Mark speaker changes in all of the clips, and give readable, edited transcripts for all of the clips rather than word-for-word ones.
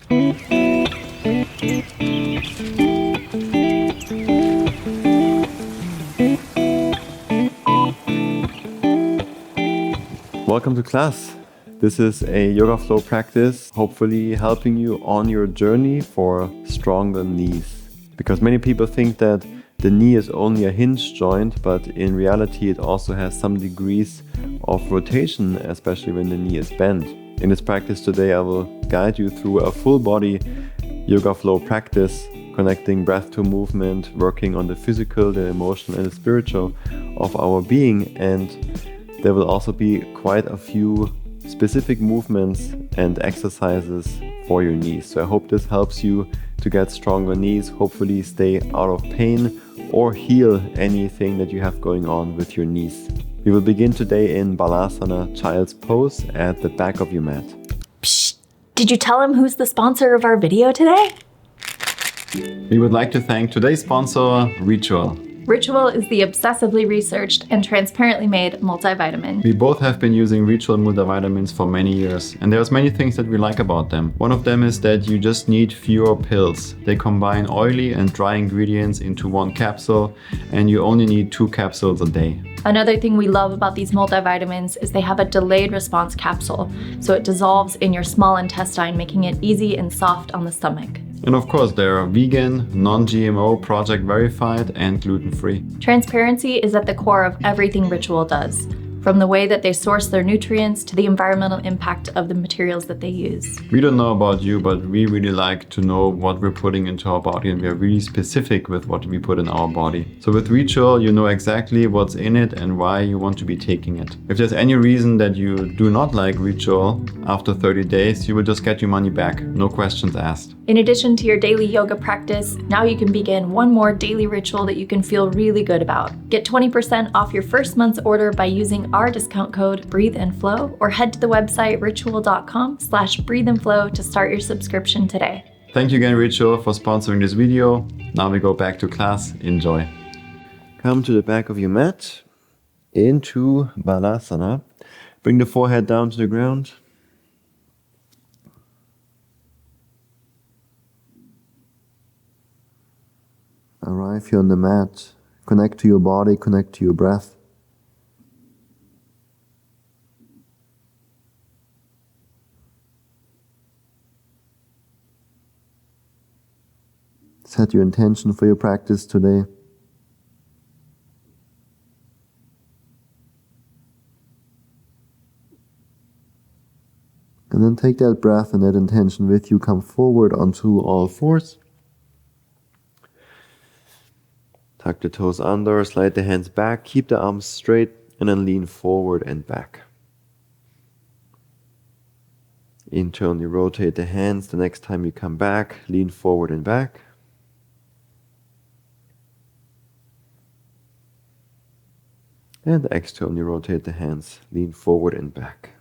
Speaker 1: Welcome to class. This is a yoga flow practice, hopefully helping you on your journey for stronger knees. Because many people think that the knee is only a hinge joint, but in reality it also has some degrees of rotation, especially when the knee is bent. In this practice today, I will guide you through a full body yoga flow practice, connecting breath to movement, working on the physical, the emotional and the spiritual of our being. And there will also be quite a few specific movements and exercises for your knees. So I hope this helps you to get stronger knees, hopefully stay out of pain or heal anything that you have going on with your knees. We will begin today in Balasana, child's pose, at the back of your mat.
Speaker 2: Psst! Did you tell him who's the sponsor of our video today?
Speaker 1: We would like to thank today's sponsor, Ritual.
Speaker 2: Ritual is the obsessively researched and transparently made multivitamin.
Speaker 1: We both have been using Ritual multivitamins for many years, and there's many things that we like about them. One of them is that you just need fewer pills. They combine oily and dry ingredients into one capsule, and you only need 2 capsules a day.
Speaker 2: Another thing we love about these multivitamins is they have a delayed response capsule, so it dissolves in your small intestine, making it easy and soft on the stomach.
Speaker 1: And of course, they are vegan, non-GMO, project verified, and gluten-free.
Speaker 2: Transparency is at the core of everything Ritual does, from the way that they source their nutrients to the environmental impact of the materials that they use.
Speaker 1: We don't know about you, but we really like to know what we're putting into our body, and we are really specific with what we put in our body. So with Ritual, you know exactly what's in it and why you want to be taking it. If there's any reason that you do not like Ritual, after 30 days, you will just get your money back. No questions asked.
Speaker 2: In addition to your daily yoga practice, now you can begin one more daily ritual that you can feel really good about. Get 20% off your first month's order by using our discount code BREATHEANDFLOW, or head to the website ritual.com/breatheandflow to start your subscription today.
Speaker 1: Thank you again, Ritual, for sponsoring this video. Now we go back to class. Enjoy. Come to the back of your mat, into Balasana. Bring the forehead down to the ground. Arrive here on the mat. Connect to your body, connect to your breath. Set your intention for your practice today. And then take that breath and that intention with you. Come forward onto all fours. Tuck the toes under, slide the hands back, keep the arms straight, and then lean forward and back. Internally rotate the hands. The next time you come back, lean forward and back. And externally rotate the hands, lean forward and back.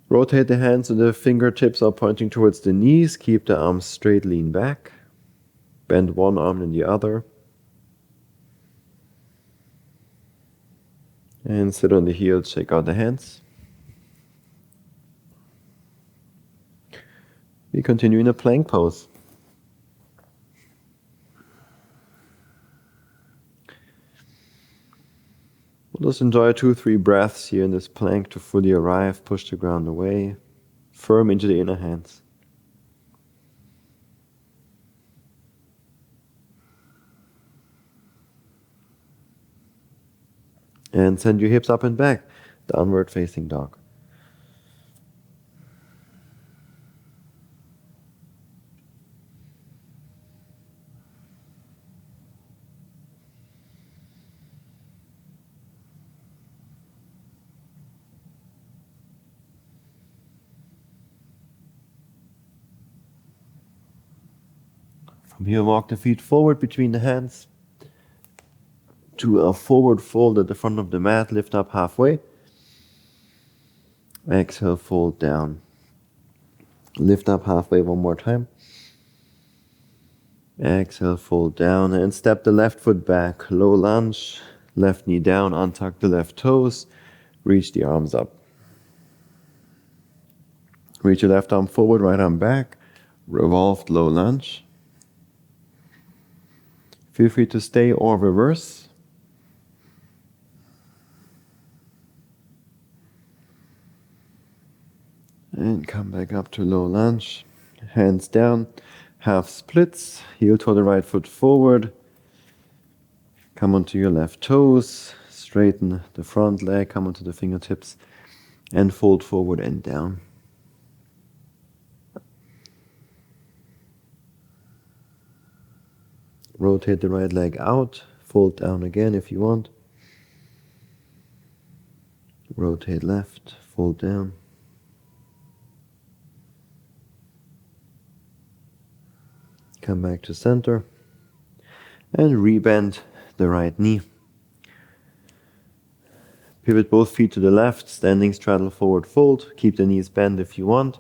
Speaker 1: Rotate the hands so the fingertips are pointing towards the knees. Keep the arms straight, lean back. Bend one arm and the other. And sit on the heels, shake out the hands. We continue in a plank pose. We'll just enjoy 2-3 breaths here in this plank to fully arrive. Push the ground away, firm into the inner hands. And send your hips up and back, downward facing dog. From here, walk the feet forward between the hands to a forward fold at the front of the mat. Lift up halfway. Exhale, fold down. Lift up halfway one more time. Exhale, fold down and step the left foot back. Low lunge, left knee down, untuck the left toes. reach the arms up. Reach your left arm forward, right arm back. Revolved low lunge. Feel free to stay or reverse. And come back up to low lunge. Hands down. Half splits. Heel to the right foot forward. Come onto your left toes. Straighten the front leg. Come onto the fingertips. And fold forward and down. Rotate the right leg out. Fold down again if you want. Rotate left. Fold down. Come back to center. And rebend the right knee. Pivot both feet to the left. Standing straddle forward fold. Keep the knees bent if you want.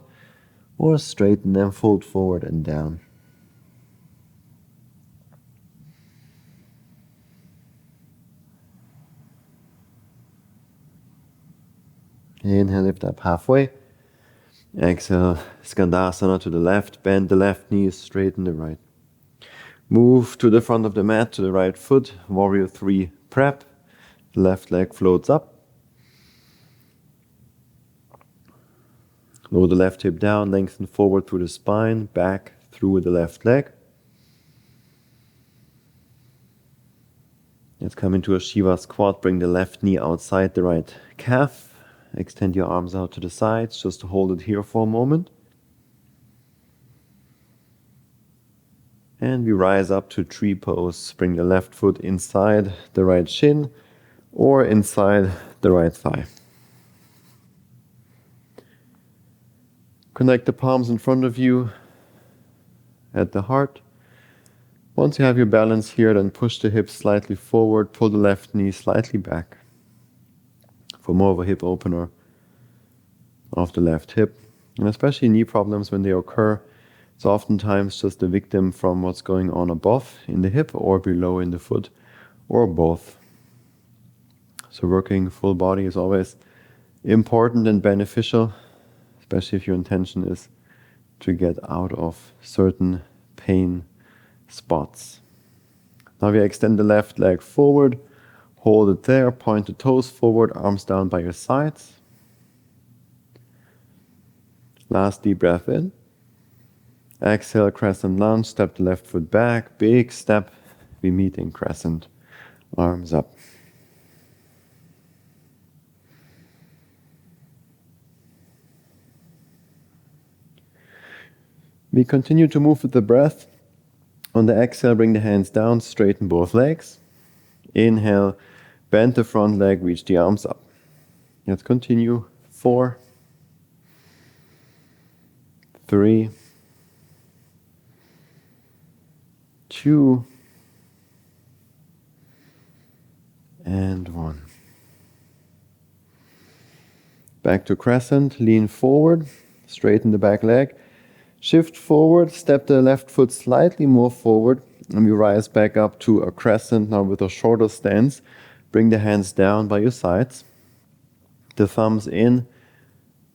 Speaker 1: Or straighten them, fold forward and down. Inhale, lift up halfway. Exhale, Skandasana to the left. Bend the left knee, straighten the right. Move to the front of the mat, to the right foot. Warrior 3 prep. The left leg floats up. Lower the left hip down, lengthen forward through the spine, back through the left leg. Let's come into a Shiva squat. Bring the left knee outside the right calf. Extend your arms out to the sides, just to hold it here for a moment. And we rise up to tree pose. Bring the left foot inside the right shin or inside the right thigh. Connect the palms in front of you at the heart. Once you have your balance here, then push the hips slightly forward, pull the left knee slightly back for more of a hip opener of the left hip. And especially knee problems, when they occur, it's oftentimes just the victim from what's going on above in the hip or below in the foot, or both. So working full body is always important and beneficial, especially if your intention is to get out of certain pain spots. Now we extend the left leg forward, hold it there, point the toes forward, arms down by your sides. Last deep breath in. Exhale, crescent lunge, step the left foot back, big step. We meet in crescent, arms up. We continue to move with the breath. On the exhale, bring the hands down, straighten both legs. Inhale, bend the front leg, reach the arms up. Let's continue. 4, 3, 2, and 1. Back to crescent, lean forward, straighten the back leg. Shift forward, step the left foot slightly more forward, and we rise back up to a crescent now with a shorter stance. Bring the hands down by your sides. The thumbs in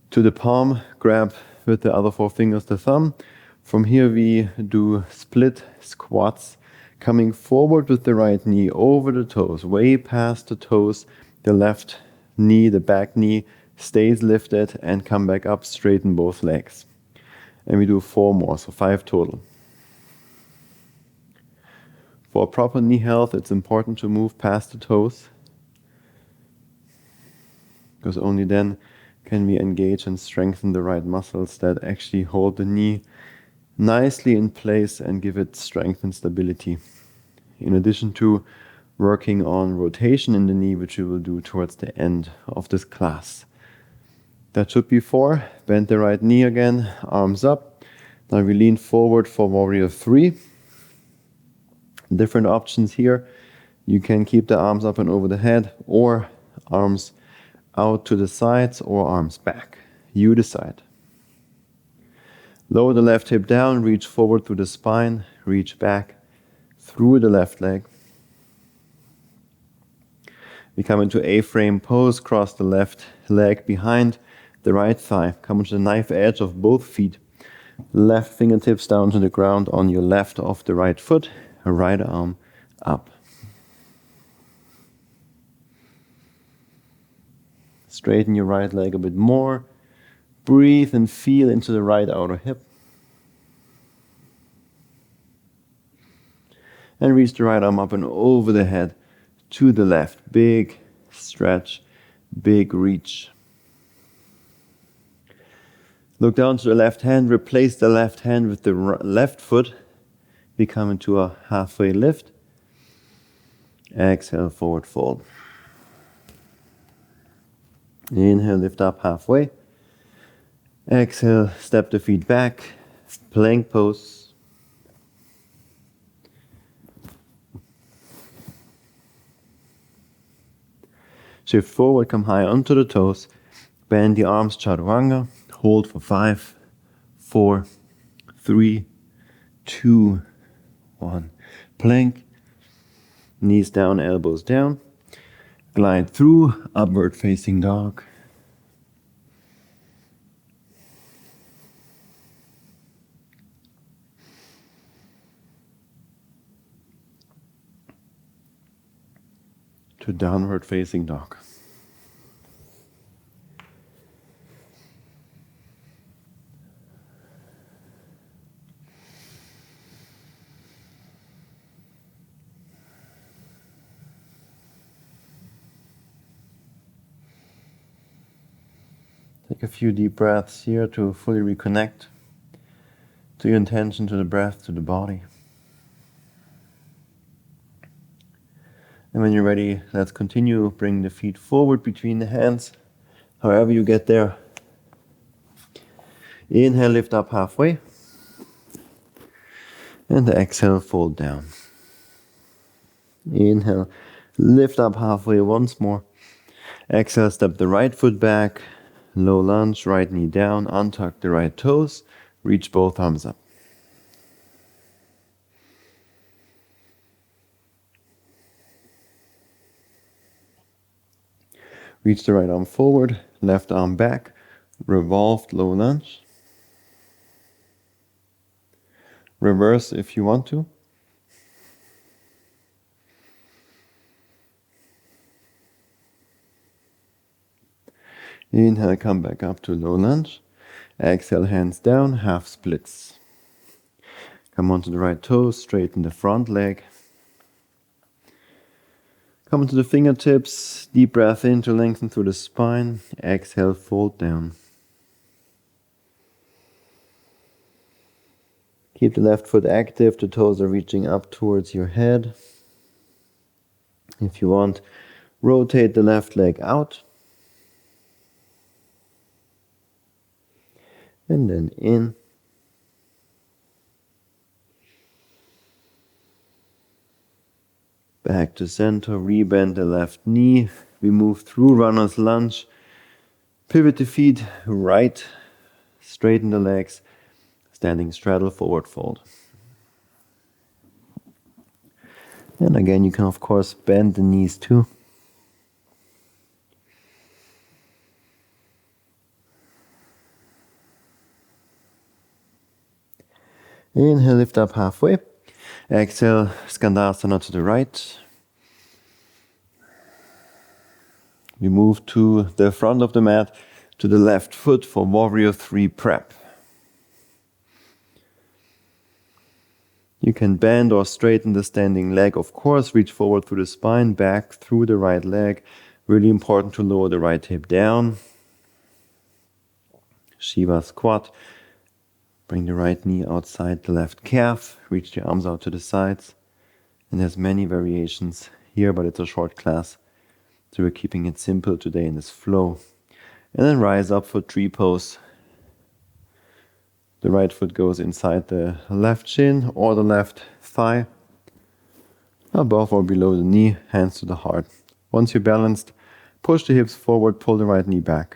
Speaker 1: to the palm, grab with the other 4 fingers the thumb. From here we do split squats, coming forward with the right knee over the toes, way past the toes. The left knee, the back knee, stays lifted and come back up, straighten both legs. And we do 4 more, so 5 total. For proper knee health, it's important to move past the toes, because only then can we engage and strengthen the right muscles that actually hold the knee nicely in place and give it strength and stability. In addition to working on rotation in the knee, which we will do towards the end of this class. That should be 4. Bend the right knee again, arms up. Now we lean forward for warrior 3. Different options here. You can keep the arms up and over the head, or arms out to the sides, or arms back. You decide. Lower the left hip down, reach forward through the spine, reach back through the left leg. We come into A-frame pose, cross the left leg behind the right thigh. Come into the knife edge of both feet. Left fingertips down to the ground on your left of the right foot. Right arm up. Straighten your right leg a bit more. Breathe and feel into the right outer hip. And reach the right arm up and over the head to the left. Big stretch, big reach. Look down to the left hand. Replace the left hand with the left foot. We come into a halfway lift. Exhale, forward fold. Inhale, lift up halfway. Exhale, step the feet back. Plank pose. Shift forward, come high onto the toes. Bend the arms, chaturanga. Hold for 5, 4, 3, 2, 1. Plank. Knees down, elbows down. Glide through, upward facing dog. To downward facing dog. Take a few deep breaths here to fully reconnect to your intention, to the breath, to the body. And when you're ready, let's continue. Bring the feet forward between the hands, however you get there. Inhale, lift up halfway. And exhale, fold down. Inhale, lift up halfway once more. Exhale, step the right foot back. Low lunge, right knee down. Untuck the right toes. Reach both arms up. Reach the right arm forward, left arm back, revolved low lunge. Reverse if you want to. Inhale, come back up to low lunge. Exhale, hands down, half splits. Come onto the right toes, straighten the front leg. Come into the fingertips, deep breath in to lengthen through the spine. Exhale, fold down. Keep the left foot active, the toes are reaching up towards your head. If you want, rotate the left leg out. And then in. Back to center, rebend the left knee. We move through runner's lunge. Pivot the feet right. Straighten the legs. Standing straddle, forward fold. And again, you can of course bend the knees too. Inhale, lift up halfway. Exhale, Skandasana to the right. We move to the front of the mat, to the left foot for Warrior 3 prep. You can bend or straighten the standing leg, of course. Reach forward through the spine, back through the right leg. Really important to lower the right hip down. Shiva squat. Bring the right knee outside the left calf. Reach the arms out to the sides. And there's many variations here, but it's a short class. So we're keeping it simple today in this flow. And then rise up for tree pose. The right foot goes inside the left shin or the left thigh. Above or below the knee, hands to the heart. Once you're balanced, push the hips forward, pull the right knee back.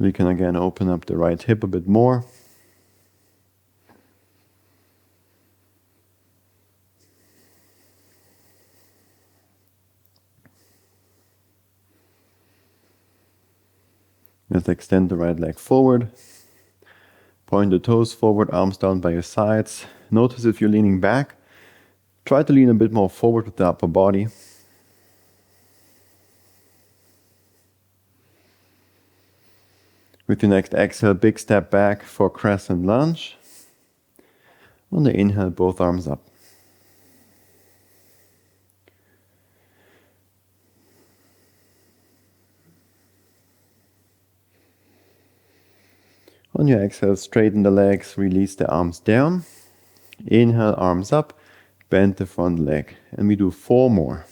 Speaker 1: We can again open up the right hip a bit more. Let's extend the right leg forward. Point the toes forward, arms down by your sides. Notice if you're leaning back, try to lean a bit more forward with the upper body. With your next exhale, big step back for crescent lunge. On the inhale, both arms up. On your exhale, straighten the legs, release the arms down. Inhale, arms up, bend the front leg. And we do 4 more.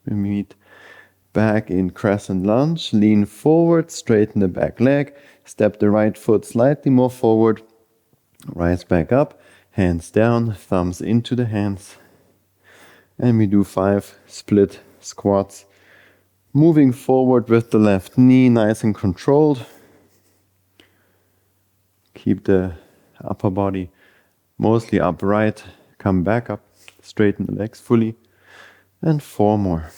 Speaker 1: We meet back in crescent lunge. Lean forward, straighten the back leg. Step the right foot slightly more forward. Rise back up, hands down, thumbs into the hands. And we do 5 split squats. Moving forward with the left knee nice and controlled. Keep the upper body mostly upright. Come back up, straighten the legs fully. And 4 more.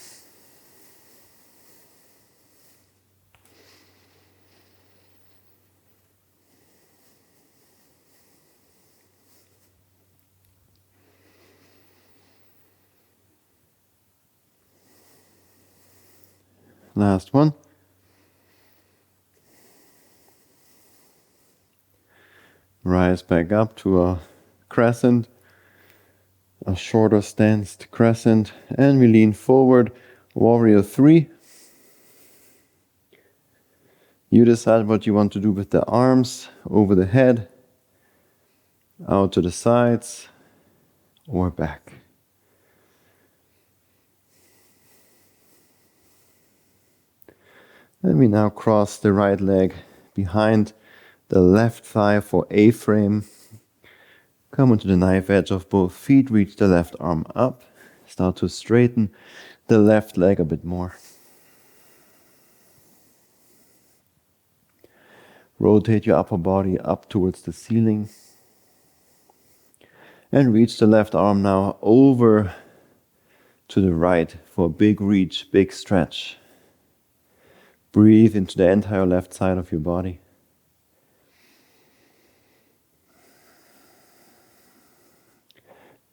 Speaker 1: Last one. Rise back up to a crescent, a shorter stance crescent, and we lean forward, warrior 3. You decide what you want to do with the arms, over the head, out to the sides, or back. And we now cross the right leg behind the left thigh for A-frame. Come onto the knife edge of both feet, reach the left arm up. Start to straighten the left leg a bit more. Rotate your upper body up towards the ceiling. And reach the left arm now over to the right for a big reach, big stretch. Breathe into the entire left side of your body.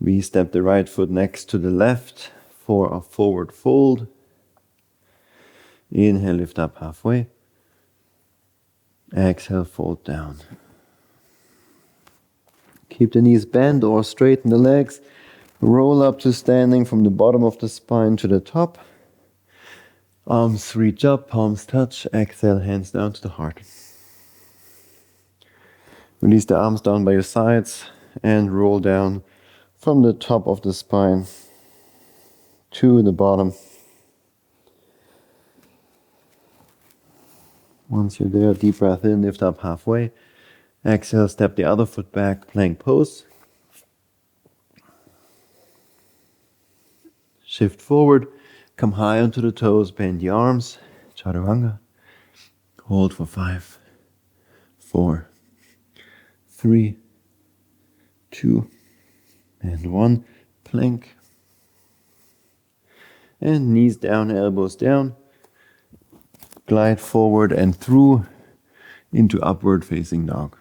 Speaker 1: We step the right foot next to the left for a forward fold. Inhale, lift up halfway. Exhale, fold down. Keep the knees bent or straighten the legs. Roll up to standing from the bottom of the spine to the top. Arms reach up, palms touch. Exhale, hands down to the heart. Release the arms down by your sides and roll down from the top of the spine to the bottom. Once you're there, deep breath in, lift up halfway. Exhale, step the other foot back, plank pose. Shift forward, come high onto the toes, bend the arms, chaturanga. Hold for 5, 4, 3, 2, and 1. Plank. And knees down, elbows down. Glide forward and through into upward facing dog.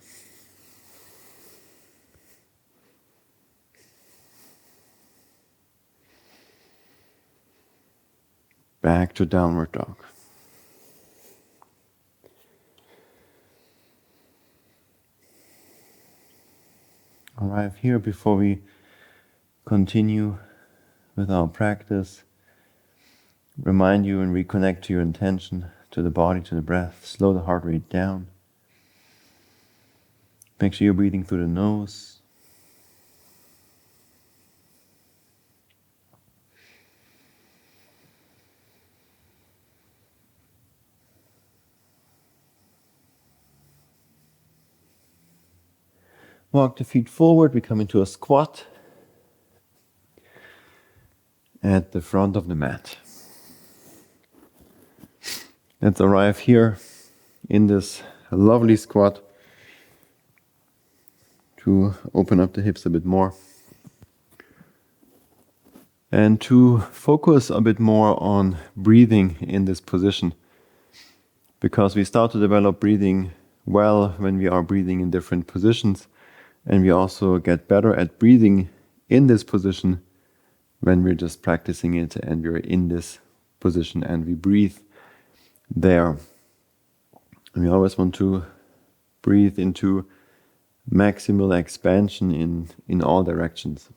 Speaker 1: Back to downward dog. Arrive here before we continue with our practice. Remind you and reconnect to your intention, to the body, to the breath. Slow the heart rate down. Make sure you're breathing through the nose. Walk the feet forward, we come into a squat at the front of the mat. Let's arrive here in this lovely squat to open up the hips a bit more. And to focus a bit more on breathing in this position, because we start to develop breathing well when we are breathing in different positions, and we also get better at breathing in this position when we're just practicing it and we're in this position and we breathe there. And we always want to breathe into maximal expansion in all directions.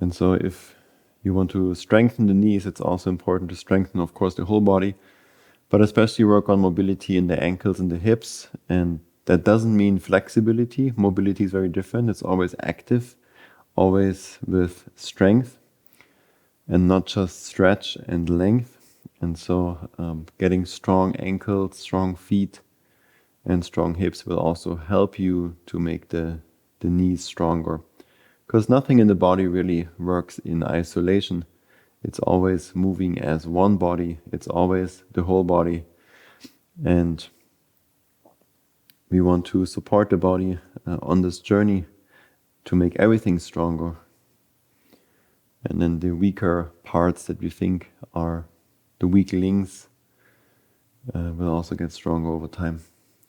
Speaker 1: And so if you want to strengthen the knees, it's also important to strengthen, of course, the whole body, but especially work on mobility in the ankles and the hips. And that doesn't mean flexibility. Mobility is very different. It's always active, always with strength, and not just stretch and length. And so getting strong ankles, strong feet, and strong hips will also help you to make the knees stronger. Because nothing in the body really works in isolation. It's always moving as one body. It's always the whole body. And we want to support the body on this journey to make everything stronger. And then the weaker parts that we think are the weak links will also get stronger over time.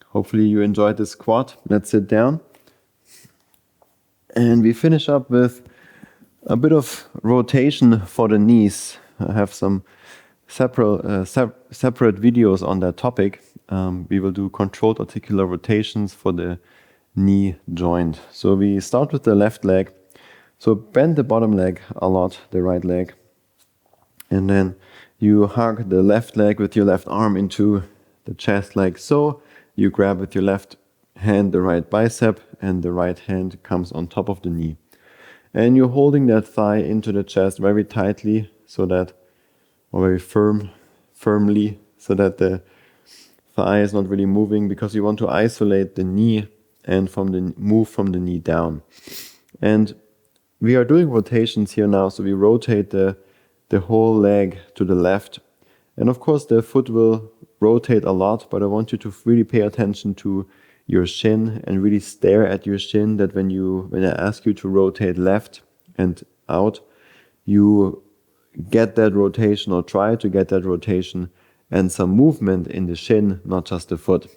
Speaker 1: Hopefully you enjoyed this squat. Let's sit down. And we finish up with a bit of rotation for the knees. I have some separate videos on that topic. We will do controlled articular rotations for the knee joint. So we start with the left leg. So bend the bottom leg a lot, the right leg. And then you hug the left leg with your left arm into the chest like so. You grab with your left hand the right bicep, and the right hand comes on top of the knee. And you're holding that thigh into the chest very tightly, so that, or very firmly, so that the thigh is not really moving, because you want to isolate the knee and move from the knee down. And we are doing rotations here now, so we rotate the whole leg to the left. And of course the foot will rotate a lot, but I want you to really pay attention to your shin and really stare at your shin, that when I ask you to rotate left and out, you get that rotation, or try to get that rotation and some movement in the shin, not just the foot.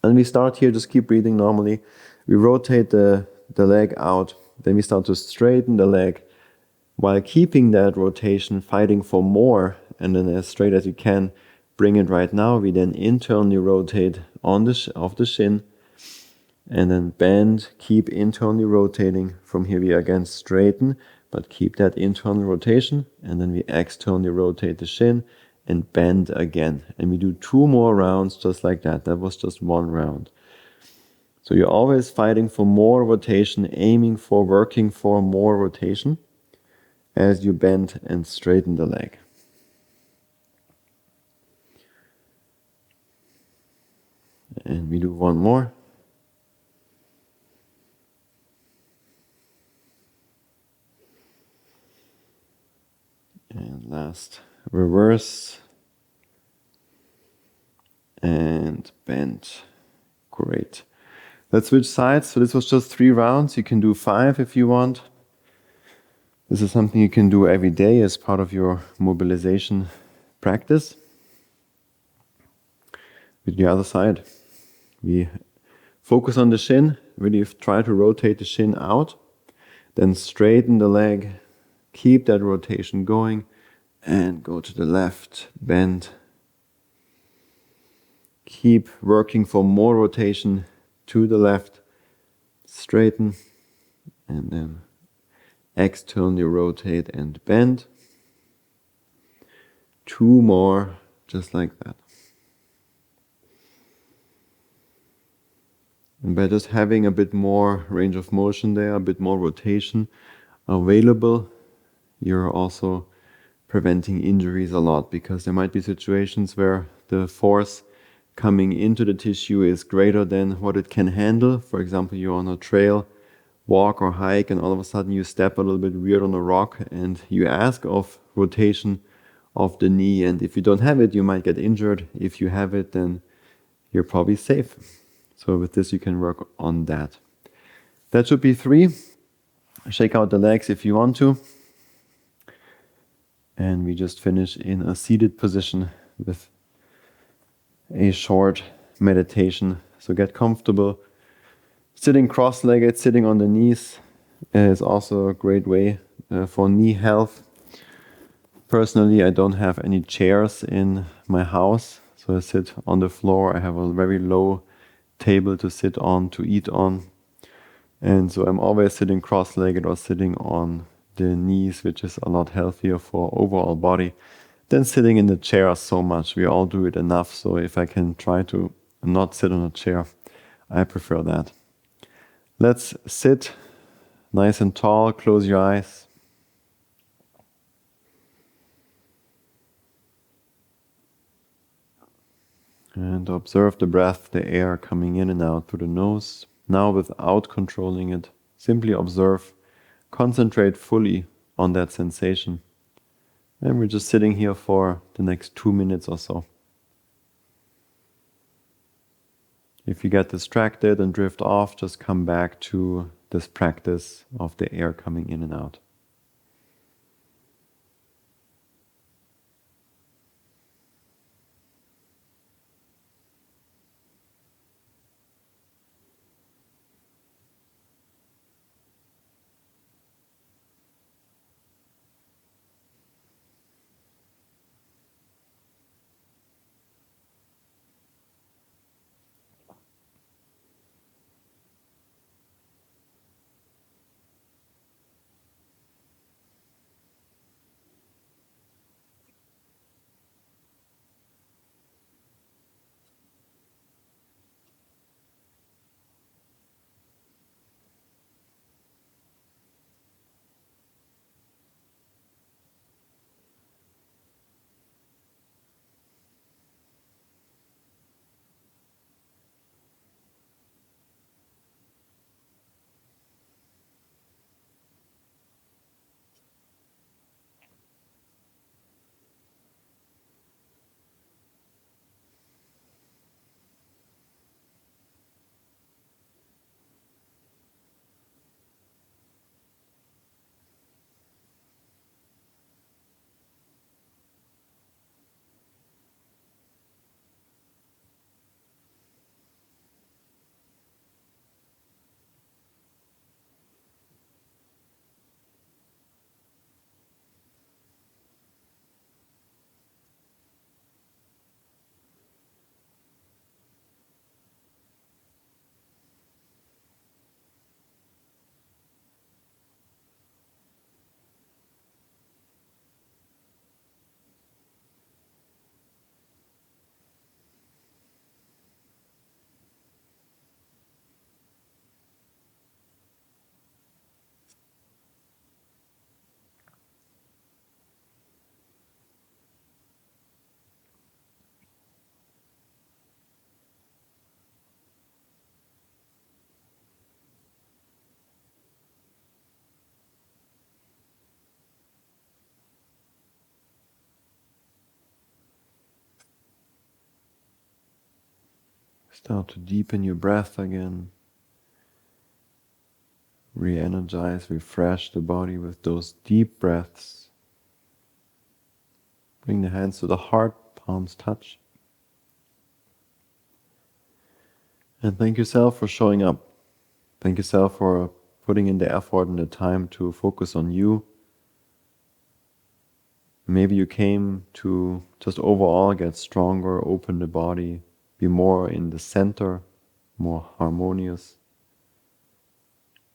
Speaker 1: And we start here, just keep breathing normally. We rotate the leg out, then we start to straighten the leg while keeping that rotation, fighting for more, and then as straight as you can, bring it right now. We then internally rotate off the shin, and then bend, keep internally rotating. From here we again straighten, but keep that internal rotation, and then we externally rotate the shin and bend again. And we do 2 more rounds just like that. That was just 1 round. So you're always fighting for more rotation, aiming for, working for more rotation as you bend and straighten the leg. And we do 1 more. And last, reverse and bend. Great. Let's switch sides. So this was just 3 rounds. You can do 5 if you want. This is something you can do every day as part of your mobilization practice. With the other side, we focus on the shin, really try to rotate the shin out, then straighten the leg, keep that rotation going, and go to the left, bend. Keep working for more rotation to the left, straighten, and then externally rotate and bend. 2 more, just like that. And by just having a bit more range of motion there, a bit more rotation available, you're also preventing injuries a lot, because there might be situations where the force coming into the tissue is greater than what it can handle. For example, you're on a trail walk or hike and all of a sudden you step a little bit weird on a rock and you ask of rotation of the knee, and if you don't have it you might get injured. If you have it, then you're probably safe. So with this you can work on that. That should be 3. Shake out the legs if you want to. And we just finish in a seated position with a short meditation. So get comfortable. Sitting cross-legged, sitting on the knees is also a great way for knee health. Personally, I don't have any chairs in my house, so I sit on the floor. I have a very low table to sit on, to eat on. And so I'm always sitting cross-legged or sitting on the knees, which is a lot healthier for overall body than sitting in the chair so much. We all do it enough, so if I can try to not sit on a chair, I prefer that. Let's sit nice and tall, close your eyes. And observe the breath, the air coming in and out through the nose. Now without controlling it, simply observe, concentrate fully on that sensation. And we're just sitting here for the next 2 minutes or so. If you get distracted and drift off, just come back to this practice of the air coming in and out. Start to deepen your breath again. Re-energize, refresh the body with those deep breaths. Bring the hands to the heart, palms touch. And thank yourself for showing up. Thank yourself for putting in the effort and the time to focus on you. Maybe you came to just overall get stronger, open the body, be more in the center, more harmonious.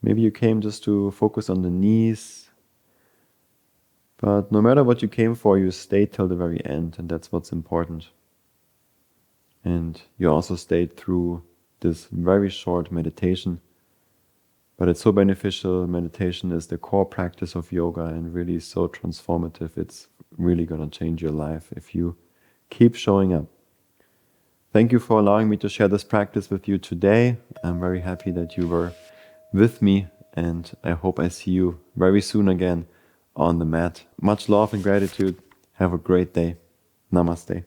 Speaker 1: Maybe you came just to focus on the knees. But no matter what you came for, you stayed till the very end, and that's what's important. And you also stayed through this very short meditation. But it's so beneficial. Meditation is the core practice of yoga and really so transformative. It's really going to change your life if you keep showing up. Thank you for allowing me to share this practice with you today. I'm very happy that you were with me, and I hope I see you very soon again on the mat. Much love and gratitude. Have a great day. Namaste.